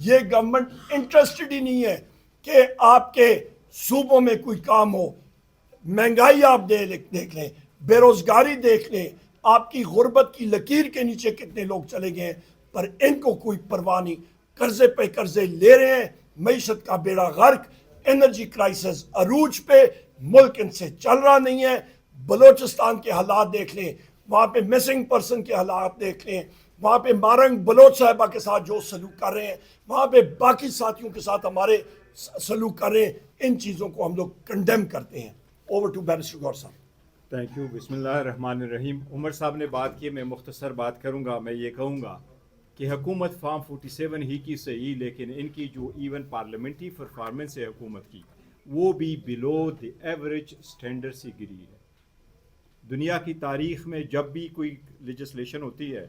یہ government interested ہی نہیں ہے کہ آپ کے صوبوں میں کوئی کام ہو. مہنگائی آپ دیکھ لیں, بے روزگاری دیکھ لیں, آپ کی غربت کی لکیر کے نیچے کتنے لوگ چلے گئے ہیں, پر ان کو کوئی پرواہ نہیں. قرضے پہ قرضے لے رہے ہیں, معیشت کا بیڑا غرق, انرجی کرائسس عروج پہ, ملک ان سے چل رہا نہیں ہے. بلوچستان کے حالات دیکھ لیں, وہاں پہ مسنگ پرسن کے حالات دیکھ لیں, وہاں پہ مارنگ بلوچ صاحبہ کے ساتھ جو سلوک کر رہے ہیں, وہاں پہ باقی ساتھیوں کے ساتھ ہمارے سلوک کر رہے ہیں. ان چیزوں کو ہم لوگ کنڈیم کرتے ہیں. اوور ٹو بیرسٹر گور صاحب. Thank you. بسم اللہ الرحمن الرحیم. عمر صاحب نے بات کی, میں مختصر بات کروں گا. میں یہ کہوں گا کہ حکومت فارم 47 ہی کی صحیح, لیکن ان کی جو ایون پارلیمنٹری پرفارمنس ہے حکومت کی, وہ بھی بلو دی ایوریج سٹینڈرڈ سے گری ہے. دنیا کی تاریخ میں جب بھی کوئی لیجسلیشن ہوتی ہے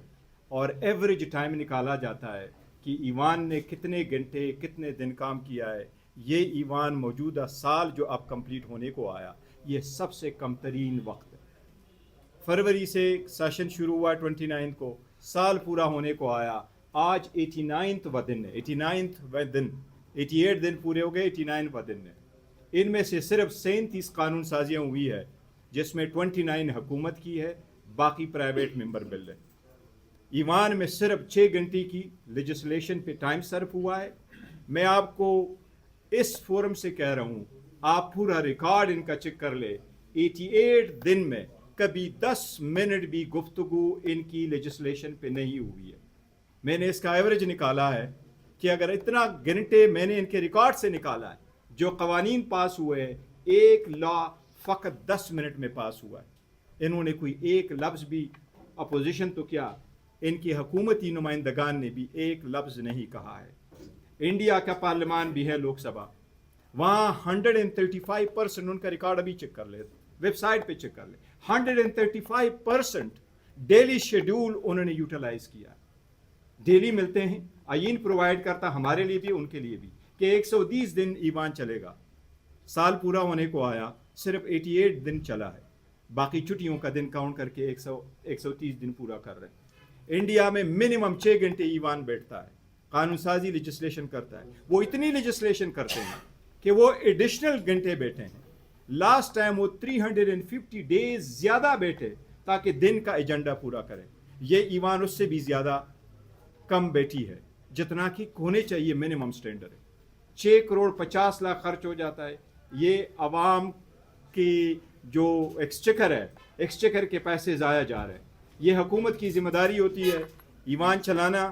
اور ایوریج ٹائم نکالا جاتا ہے کہ ایوان نے کتنے گھنٹے کتنے دن کام کیا ہے, یہ ایوان موجودہ سال جو اب کمپلیٹ ہونے کو آیا, یہ سب سے کم ترین وقت ہے. فروری سے سیشن شروع ہوا 29 کو, سال پورا ہونے کو آیا, آج 89واں دن ہے. 89واں دن, 88 دن پورے ہو گئے, 89واں دن ہے. ان میں سے صرف 37 قانون سازیاں ہوئی ہے, جس میں 29 حکومت کی ہے, باقی پرائیویٹ ممبر بل ہے. ایوان میں صرف 6 گھنٹے کی لیجسلیشن پہ ٹائم صرف ہوا ہے. میں آپ کو اس فورم سے کہہ رہا ہوں, آپ پورا ریکارڈ ان کا چیک کر لے, 88 دن میں کبھی 10 منٹ بھی گفتگو ان کی لیجسلیشن پہ نہیں ہوئی ہے. میں نے اس کا ایوریج نکالا ہے کہ اگر اتنا گھنٹے میں نے ان کے ریکارڈ سے نکالا ہے, جو قوانین پاس ہوئے ہیں, ایک لا فقط 10 منٹ میں پاس ہوا ہے. انہوں نے کوئی ایک لفظ بھی, اپوزیشن تو کیا, ان کی حکومتی نمائندگان نے بھی ایک لفظ نہیں کہا ہے. انڈیا کا پارلیمان بھی ہے, لوک سبھا, وہاں 135% ان کا ریکارڈ ابھی چیک کر لے, ویب سائٹ پہ چیک کر لے, 135% ڈیلی شیڈول انہوں نے یوٹیلائز کیا. ڈیلی ملتے ہیں, آئین پرووائڈ کرتا ہمارے لیے بھی ان کے لیے بھی, کہ 120 دن ایوان چلے گا. سال پورا ہونے کو آیا, صرف 88 دن چلا ہے, باقی چھٹیوں کا دن کاؤنٹ کر کے 130 دن پورا کر رہے ہیں. انڈیا میں منیمم 6 گھنٹے ایوان بیٹھتا ہے, قانون سازی لیجسلیشن کرتا ہے. وہ اتنی لیجسلیشن کرتے ہیں کہ وہ ایڈیشنل گھنٹے بیٹھے ہیں. لاسٹ ٹائم وہ 350 ڈیز زیادہ بیٹھے تاکہ دن کا ایجنڈا پورا کریں. یہ ایوان اس سے بھی زیادہ کم بیٹھی ہے, جتنا کہ ہونے چاہیے منیمم سٹینڈرڈ ہے. 6 کروڑ 50 لاکھ خرچ ہو جاتا ہے. یہ عوام کی جو ایکسچیکر ہے, ایکسچیکر کے پیسے ضائع جا رہے ہیں. یہ حکومت کی ذمہ داری ہوتی ہے ایوان چلانا,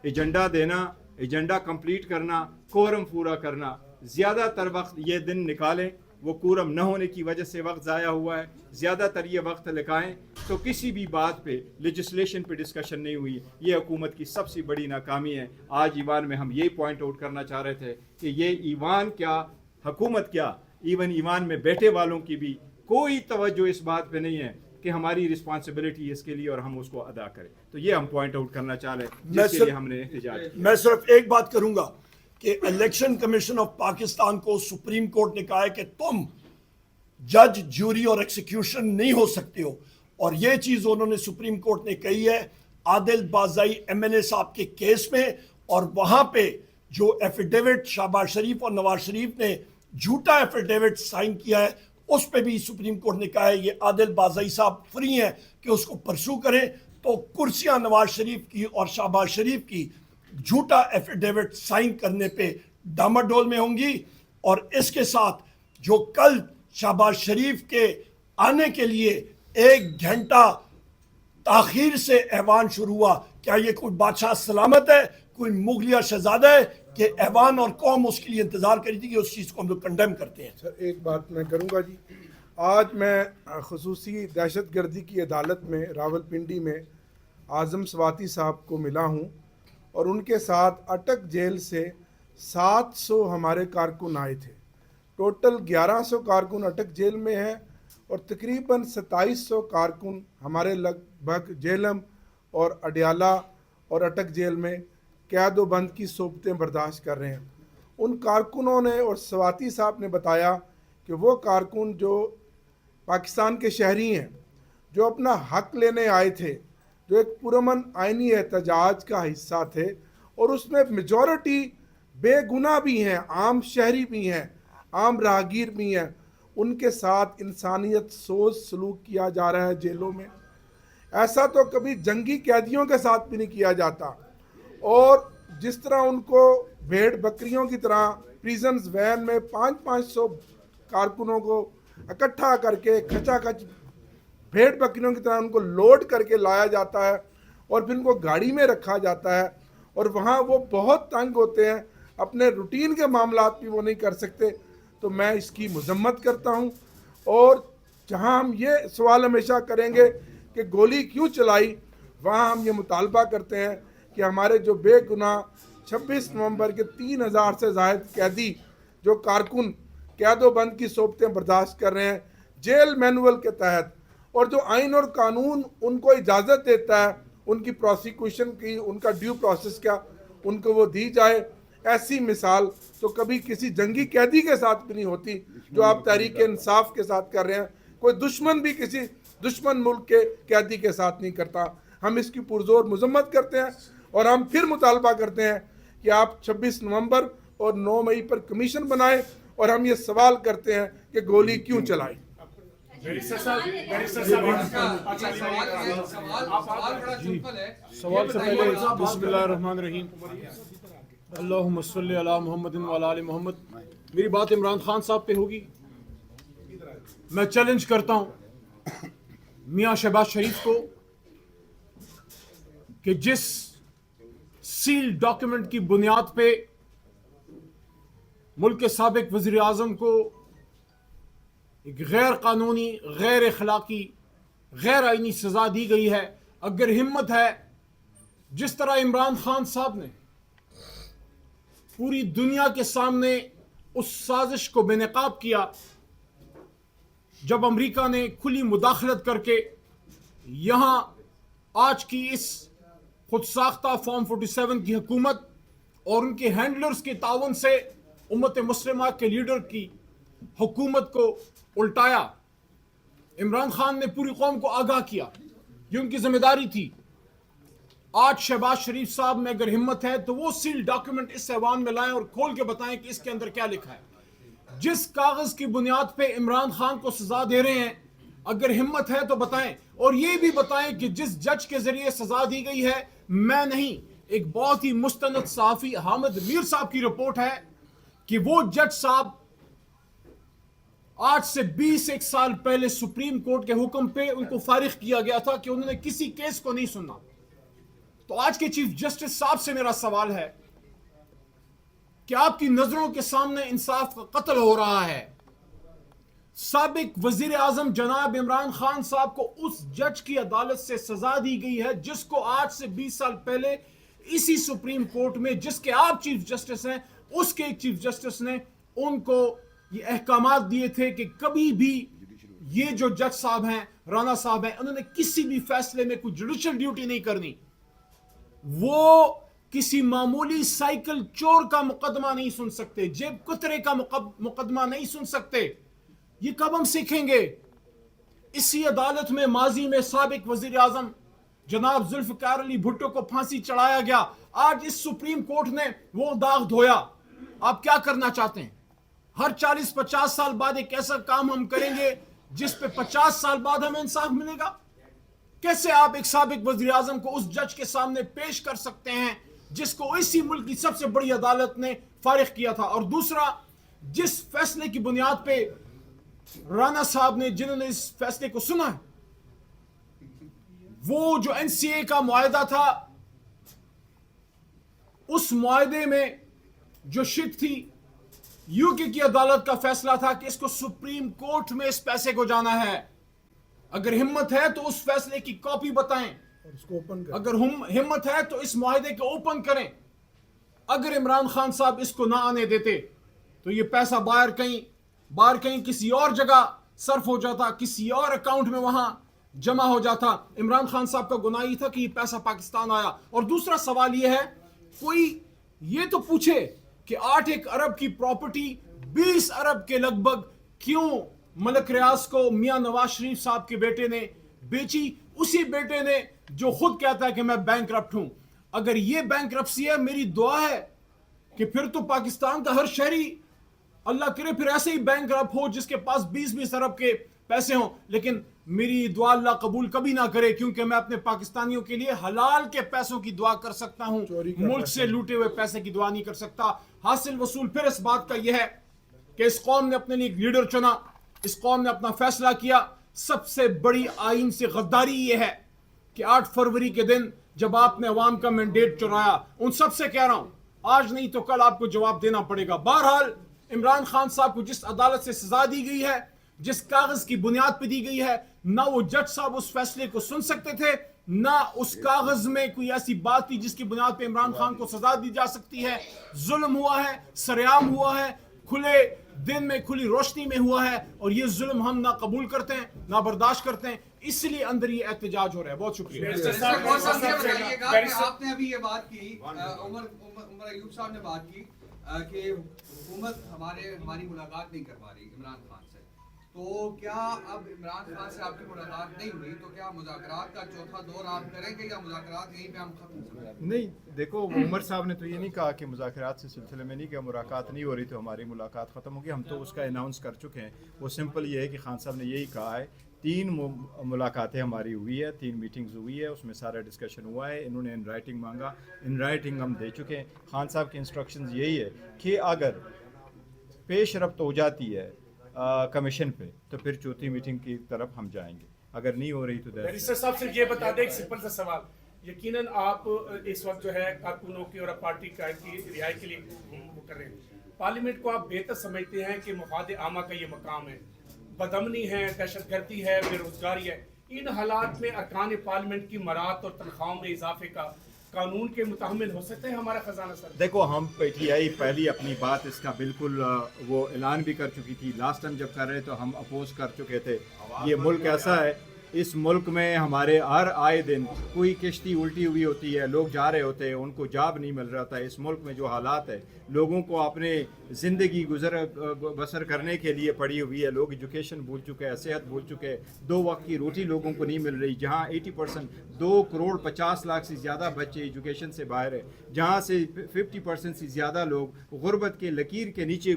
ایجنڈا دینا, ایجنڈا کمپلیٹ کرنا, کورم پورا کرنا. زیادہ تر وقت یہ دن نکالیں, وہ کورم نہ ہونے کی وجہ سے وقت ضائع ہوا ہے. زیادہ تر یہ وقت لگائیں تو کسی بھی بات پہ لیجسلیشن پہ ڈسکشن نہیں ہوئی. یہ حکومت کی سب سے بڑی ناکامی ہے. آج ایوان میں ہم یہی پوائنٹ آؤٹ کرنا چاہ رہے تھے کہ یہ ایوان کیا, حکومت کیا, ایون ایوان میں بیٹھے والوں کی بھی کوئی توجہ اس بات پہ نہیں ہے کہ ہماری رسپانسبلٹی اس کے لیے اور ہم اس کو ادا کریں. تو یہ ہم پوائنٹ آؤٹ کرنا چاہ رہے ہیں, جس کے لیے ہم نے احتجاج کیا. میں صرف ایک بات کروں گا کہ الیکشن کمیشن آف پاکستان کو سپریم کورٹ نے کہا ہے کہ تم جج, جوری اور ایکسیکیوشن نہیں ہو سکتے ہو, اور یہ چیز انہوں نے سپریم کورٹ نے کہی ہے عادل بازائی ایم ایل اے صاحب کے کیس میں. اور وہاں پہ جو ایفیڈیوٹ شہباز شریف اور نواز شریف نے جھوٹا ایفیڈیوٹ سائن کیا ہے, اس پہ بھی سپریم کورٹ نے کہا ہے یہ عادل بازائی صاحب فری ہیں کہ اس کو پرسو کریں. تو کرسیاں نواز شریف کی اور شہباز شریف کی جھوٹا ایفیڈیوٹ سائن کرنے پہ ڈاماڈول میں ہوں گی. اور اس کے ساتھ جو کل شہباز شریف کے آنے کے لیے 1 گھنٹہ تاخیر سے ایوان شروع ہوا, کیا یہ کوئی بادشاہ سلامت ہے, کوئی مغلیہ شہزادہ ہے کہ ایوان اور قوم اس کے لیے انتظار کری تھی؟ کہ اس چیز کو ہم لوگ کنڈیم کرتے ہیں. سر ایک بات میں کروں گا جی. آج میں خصوصی دہشت گردی کی عدالت میں راول پنڈی میں اعظم سواتی صاحب کو ملا ہوں, اور ان کے ساتھ اٹک جیل سے 700 ہمارے کارکن آئے تھے. ٹوٹل 1100 کارکن اٹک جیل میں ہیں, اور تقریباً 2700 کارکن ہمارے لگ بھگ جیلم اور اڈیالہ اور اٹک جیل میں قید و بند کی صحبتیں برداشت کر رہے ہیں. ان کارکنوں نے اور سواتی صاحب نے بتایا کہ وہ کارکن جو پاکستان کے شہری ہیں, جو اپنا حق لینے آئے تھے, جو ایک پرامن آئینی احتجاج کا حصہ تھے, اور اس میں میجورٹی بے گناہ بھی ہیں، عام شہری بھی ہیں، عام راہگیر بھی ہیں، ان کے ساتھ انسانیت سوز سلوک کیا جا رہا ہے جیلوں میں. ایسا تو کبھی جنگی قیدیوں کے ساتھ بھی نہیں کیا جاتا. اور جس طرح ان کو بھیڑ بکریوں کی طرح پریزنز وین میں 500 کارکنوں کو اکٹھا کر کے کھچا کھچ بھیڑ بکریوں کی طرح ان کو لوڈ کر کے لایا جاتا ہے اور پھر ان کو گاڑی میں رکھا جاتا ہے، اور وہاں وہ بہت تنگ ہوتے ہیں، اپنے روٹین کے معاملات بھی وہ نہیں کر سکتے. تو میں اس کی مذمت کرتا ہوں. اور جہاں ہم یہ سوال ہمیشہ کریں گے کہ گولی کیوں چلائی، وہاں ہم یہ مطالبہ کرتے ہیں کہ ہمارے جو بے گناہ 26 نومبر کے 3000 سے زائد قیدی جو کارکن قید و بند کی صحبتیں برداشت کر رہے ہیں جیل مینول کے تحت، اور جو آئین اور قانون ان کو اجازت دیتا ہے ان کی پروسیکیوشن کی، ان کا ڈیو پروسیس کا، ان کو وہ دی جائے. ایسی مثال تو کبھی کسی جنگی قیدی کے ساتھ بھی نہیں ہوتی جو آپ تحریک انصاف کے ساتھ کر رہے ہیں. کوئی دشمن بھی کسی دشمن ملک کے قیدی کے ساتھ نہیں کرتا. ہم اس کی پرزور مذمت کرتے ہیں، اور ہم پھر مطالبہ کرتے ہیں کہ آپ 26 نومبر اور 9 مئی پر کمیشن بنائیں، اور ہم یہ سوال کرتے ہیں کہ گولی کیوں چلائی. سوال سے پہلے بسم اللہ الرحمن الرحیم، اللہم صلی علی محمد وعلی آل محمد. میری بات عمران خان صاحب پہ ہوگی. میں چیلنج کرتا ہوں میاں شہباز شریف کو کہ جس سیل ڈاکیومنٹ کی بنیاد پہ ملک کے سابق وزیر اعظم کو ایک غیر قانونی، غیر اخلاقی، غیر آئینی سزا دی گئی ہے، اگر ہمت ہے جس طرح عمران خان صاحب نے پوری دنیا کے سامنے اس سازش کو بے نقاب کیا جب امریکہ نے کھلی مداخلت کر کے یہاں آج کی اس خود ساختہ فارم 47 کی حکومت اور ان کے ہینڈلرز کے تعاون سے امت مسلمہ کے لیڈر کی حکومت کو الٹایا. عمران خان نے پوری قوم کو آگاہ کیا، یہ ان کی ذمہ داری تھی. آج شہباز شریف صاحب میں اگر ہمت ہے تو وہ سیل ڈاکیومنٹ اس ایوان میں لائیں اور کھول کے بتائیں کہ اس کے اندر کیا لکھا ہے. جس کاغذ کی بنیاد پہ عمران خان کو سزا دے رہے ہیں، اگر ہمت ہے تو بتائیں، اور یہ بھی بتائیں کہ جس جج کے ذریعے سزا دی گئی ہے، میں نہیں، ایک بہت ہی مستند صحافی حامد میر صاحب کی رپورٹ ہے کہ وہ جج صاحب آج سے 21 سال پہلے سپریم کورٹ کے حکم پہ ان کو فارغ کیا گیا تھا کہ انہوں نے کسی کیس کو نہیں سننا. تو آج کے چیف جسٹس صاحب سے میرا سوال ہے کہ آپ کی نظروں کے سامنے انصاف کا قتل ہو رہا ہے. سابق وزیر اعظم جناب عمران خان صاحب کو اس جج کی عدالت سے سزا دی گئی ہے جس کو آج سے 20 سال پہلے اسی سپریم کورٹ میں، جس کے آپ چیف جسٹس ہیں، اس کے ایک چیف جسٹس نے ان کو یہ احکامات دیے تھے کہ کبھی بھی یہ جو جج صاحب ہیں، رانا صاحب ہیں، انہوں نے کسی بھی فیصلے میں کوئی جوڈیشل ڈیوٹی نہیں کرنی. وہ کسی معمولی سائیکل چور کا مقدمہ نہیں سن سکتے، جیب کترے کا مقدمہ نہیں سن سکتے. یہ کب ہم سیکھیں گے؟ اسی عدالت میں ماضی میں سابق وزیر اعظم جناب ذوالفقار علی بھٹو کو پھانسی چڑھایا گیا. آج اس سپریم کورٹ نے وہ داغ دھویا. آپ کیا کرنا چاہتے ہیں؟ ہر 40-50 سال بعد ایک ایسا کام ہم کریں گے جس پہ 50 سال بعد ہمیں انصاف ملے گا؟ کیسے آپ ایک سابق وزیر اعظم کو اس جج کے سامنے پیش کر سکتے ہیں جس کو اسی ملک کی سب سے بڑی عدالت نے فارغ کیا تھا؟ اور دوسرا، جس فیصلے کی بنیاد پہ رانا صاحب نے، جنہوں نے اس فیصلے کو سنا ہے، وہ جو NCA کا معاہدہ تھا، اس معاہدے میں جو شک تھی، UK کی عدالت کا فیصلہ تھا کہ اس کو سپریم کورٹ میں اس پیسے کو جانا ہے. اگر ہمت ہے تو اس فیصلے کی کاپی بتائیں، اگر ہمت ہے تو اس معاہدے کو اوپن کریں. اگر عمران خان صاحب اس کو نہ آنے دیتے تو یہ پیسہ باہر کہیں کسی اور جگہ صرف ہو جاتا، کسی اور اکاؤنٹ میں وہاں جمع ہو جاتا. عمران خان صاحب کا گناہ یہ تھا کہ یہ پیسہ پاکستان آیا. اور دوسرا سوال یہ ہے، کوئی یہ تو پوچھے کہ 8 ارب کی پراپرٹی 20 ارب کے لگ بھگ کیوں ملک ریاض کو میاں نواز شریف صاحب کے بیٹے نے بیچی؟ اسی بیٹے نے جو خود کہتا ہے کہ میں بینکرپٹ ہوں. اگر یہ بینکرپسی ہے میری دعا ہے کہ پھر تو پاکستان کا ہر شہری اللہ کرے پھر ایسے ہی بینکرپٹ ہو جس کے پاس 20-20 ارب کے پیسے ہوں. لیکن میری دعا اللہ قبول کبھی نہ کرے, کیونکہ میں اپنے پاکستانیوں کے لیے حلال کے پیسوں کی دعا کر سکتا ہوں, ملک سے لوٹے ہوئے پیسے کی دعا نہیں کر سکتا. حاصل وصول پھر اس بات کا یہ ہے کہ اس قوم نے اپنے لیے ایک لیڈر چنا, اس قوم نے اپنا فیصلہ کیا. سب سے بڑی آئین سے غداری یہ ہے کہ 8 فروری کے دن جب آپ نے عوام کا مینڈیٹ چرایا, ان سب سے کہہ رہا ہوں آج نہیں تو کل آپ کو جواب دینا پڑے گا. بہرحال عمران خان صاحب کو جس عدالت سے سزا دی گئی ہے, جس کاغذ کی بنیاد پہ دی گئی ہے, نہ وہ جج صاحب اس فیصلے کو سن سکتے تھے, نہ اس کاغذ میں کوئی ایسی بات تھی جس کی بنیاد پہ عمران خان کو سزا دی جا سکتی ہے. ظلم ہوا ہے, سرعام ہوا ہے, کھلے دن میں کھلی روشنی میں ہوا ہے, اور یہ ظلم ہم نہ قبول کرتے ہیں نہ برداشت کرتے ہیں. اس لیے اندر یہ احتجاج ہو رہا ہے. بہت شکریہ. آپ نے ابھی یہ بات کی, عمر ایوب صاحب نے بات کی کہ حکومت ہماری ملاقات نہیں کر پا رہی عمران خان سے, تو کیا اب عمران خان سے آپ کی ملاقات نہیں ہوئی تو کیا مذاکرات کا چوتھا دور آپ کریں گے یا مذاکرات یہیں پہ ہم ختم کریں؟ نہیں دیکھو, عمر صاحب نے تو یہ نہیں کہا کہ مذاکرات سے سلسلے میں نہیں کہ ملاقات نہیں ہو رہی تو ہماری ملاقات ختم ہوگی. ہم تو اس کا اناؤنس کر چکے ہیں. وہ سمپل یہ ہے کہ خان صاحب نے یہی کہا ہے 3 ملاقاتیں ہماری ہوئی ہے, 3 میٹنگز ہوئی ہے, اس میں سارا ڈسکشن ہوا ہے. انہوں نے ان رائٹنگ مانگا, ان رائٹنگ ہم دے چکے ہیں. خان صاحب کی انسٹرکشنز یہی ہے کہ اگر پیش رفت ہو جاتی ہے کمیشن پہ تو پھر چوتھی میٹنگ کی طرف ہم جائیں گے. اگر نہیں ہو رہی تو بیرسٹر صاحب صرف یہ بتا دیں ایک سمپل سا سوال, یقیناً آپ اس وقت جو ہے کارکنوں کی اور پارٹی کی رہائی کے لیے کر رہے ہیں. پارلیمنٹ کو آپ بہتر سمجھتے ہیں کہ مفاد عامہ کا یہ مقام ہے, بدامنی ہے, دہشت گردی ہے, بے روزگاری ہے. ان حالات میں ارکان پارلیمنٹ کی مراعات اور تنخواہوں میں اضافے کا قانون کے متحمل ہو سکتے ہیں ہمارا خزانہ سر؟ دیکھو, ہم پی ٹی آئی پہلی اپنی بات اس کا بالکل وہ اعلان بھی کر چکی تھی. لاسٹ ٹائم جب کر رہے تو ہم اپوز کر چکے تھے. یہ ملک ایسا ہے, اس ملک میں ہمارے ہر آئے دن کوئی کشتی الٹی ہوئی ہوتی ہے, لوگ جا رہے ہوتے ہیں, ان کو جاب نہیں مل رہا تھا. اس ملک میں جو حالات ہے, لوگوں کو اپنے زندگی بسر کرنے کے لیے پڑی ہوئی ہے. لوگ ایجوکیشن بھول چکے ہیں, صحت بھول چکے ہیں, 2 وقت کی روٹی لوگوں کو نہیں مل رہی. جہاں 80% 2 کروڑ 50 لاکھ سے زیادہ بچے ایجوکیشن سے باہر ہیں, جہاں سے 50% سے زیادہ لوگ غربت کے لکیر کے نیچے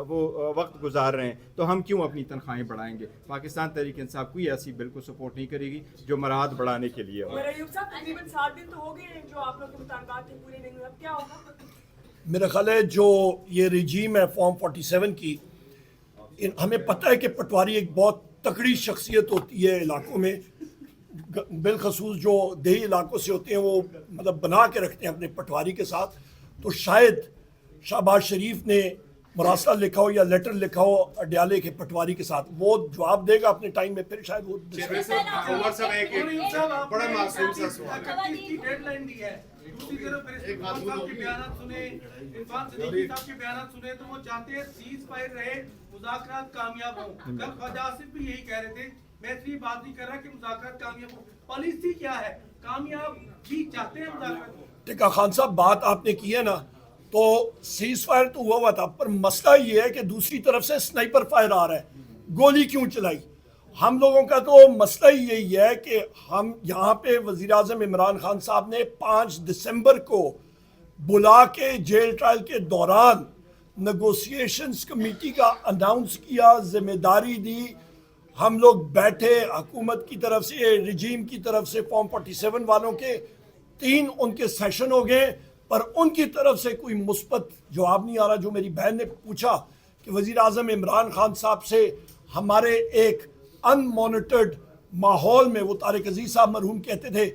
وہ وقت گزار رہے ہیں, تو ہم کیوں اپنی تنخواہیں بڑھائیں گے؟ پاکستان تحریک انصاف کوئی ایسی بل کو سپورٹ نہیں کرے گی جو مراعات بڑھانے کے لیے ہو. ایوب صاحب تقریباً 7 دن تو ہو گئے ہیں جو آپ لوگ کے مطالبات ہیں پورے نہیں ہوئے, اب کیا ہوگا؟ میرا خیال ہے جو یہ رجیم ہے فارم 47 کی, ہمیں پتہ ہے کہ پٹواری ایک بہت تکڑی شخصیت ہوتی ہے علاقوں میں, بالخصوص جو دیہی علاقوں سے ہوتے ہیں, وہ مطلب بنا کے رکھتے ہیں اپنے پٹواری کے ساتھ. تو شاید شہباز شریف نے مراسلہ لکھا ہو یا لیٹر لکھا ہو اڈیالے کے پٹواری کے ساتھ, وہ جواب دے گا اپنے ٹائم میں, پھر شاید وہ عمر صاحب ایک بڑا معصوم سا سوال ہے. ڈیڈ لائن دی ہے, دوسری طرف صاحب کے بیانات سنے, عرفان صدیقی صاحب کے بیانات سنے, تو وہ چاہتے ہیں سیز فائر رہے, مذاکرات کامیاب ہوں. کل خواجہ آصف بھی یہی کہہ رہے تھے. میں اس لیے بات نہیں کر رہا کہ مذاکرات کامیاب ہوں, پالیسی کیا ہے, کامیاب بھی چاہتے ہیں مذاکرات. ٹھیک ہے خان صاحب, بات آپ نے کی ہے نا, تو سیز فائر تو ہوا تھا, پر مسئلہ یہ ہے کہ دوسری طرف سے سنائپر فائر آ رہا ہے, گولی کیوں چلائی؟ ہم لوگوں کا تو مسئلہ ہی یہی ہے کہ ہم یہاں پہ وزیر اعظم عمران خان صاحب نے 5 دسمبر کو بلا کے جیل ٹرائل کے دوران نیگوسیشنز کمیٹی کا اناؤنس کیا, ذمہ داری دی, ہم لوگ بیٹھے, حکومت کی طرف سے, رجیم کی طرف سے, فارم 47 والوں کے 3 ان کے سیشن ہو گئے, پر ان کی طرف سے کوئی مثبت جواب نہیں آ رہا. جو میری بہن نے پوچھا کہ وزیر اعظم عمران خان صاحب سے ہمارے ایک ان مانیٹرڈ ماحول میں, وہ طارق عزیز صاحب مرحوم کہتے تھے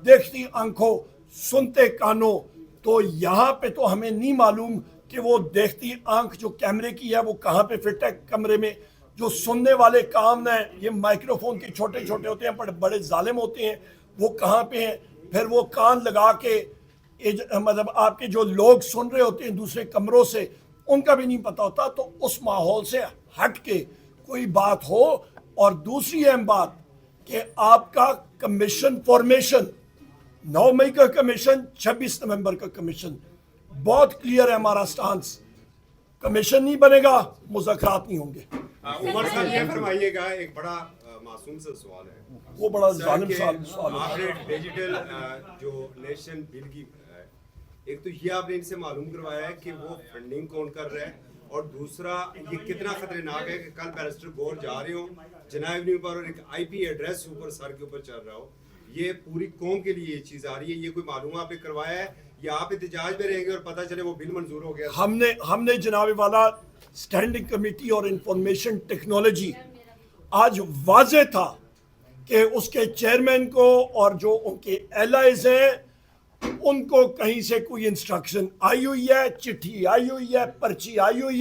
دیکھتی آنکھوں سنتے کانوں, تو یہاں پہ تو ہمیں نہیں معلوم کہ وہ دیکھتی آنکھ جو کیمرے کی ہے وہ کہاں پہ فٹ ہے کمرے میں, جو سننے والے کام ہیں یہ مائکروفون کے چھوٹے چھوٹے ہوتے ہیں پر بڑے ظالم ہوتے ہیں, وہ کہاں پہ ہیں. پھر وہ کان لگا کے مطلب آپ کے جو لوگ سن رہے ہوتے ہیں دوسرے کمروں سے, ان کا بھی نہیں پتہ ہوتا. تو اس ماحول سے ہٹ کے کوئی بات ہو. اور دوسری اہم بات کہ آپ کا کمیشن فارمیشن 9 مئی کا کمیشن, 26 نومبر کا کمیشن, بہت کلیئر ہے ہمارا سٹانس, کمیشن نہیں بنے گا مذاکرات نہیں ہوں گے. عمر صاحب یہ فرمائیے گا, ایک بڑا معصوم سا سوال ہے, وہ بڑا ظالم سوال ہے. آپ نے ڈیجیٹل جو نیشن بل کی ایک تو یہ آپ نے ان سے معلوم کروایا ہے کہ وہ فنڈنگ کون کر رہا ہے، اور دوسرا یہ کتنا خطرناک ہے کہ کل بیرسٹر گور جا رہے ہوں جناب ایونیو پر اور ایک آئی پی ایڈریس اوپر سر کے اوپر چل رہا ہو. یہ پوری قوم کے لیے یہ چیز آ رہی ہے. یہ کوئی معلوم آپ نے کروایا ہے یا آپ احتجاج میں رہیں گے اور پتہ چلے وہ بل منظور ہو گیا؟ ہم نے جناب والا اسٹینڈنگ کمیٹی اور انفارمیشن ٹیکنالوجی آج واضح تھا کہ اس کے چیئرمین کو اور جو ان کے ایلائز ہیں ان کو کہیں سے کوئی انسٹرکشن آئی ہوئی ہے, چٹھی آئی ہوئی ہے, پرچی آئی ہوئی ہے.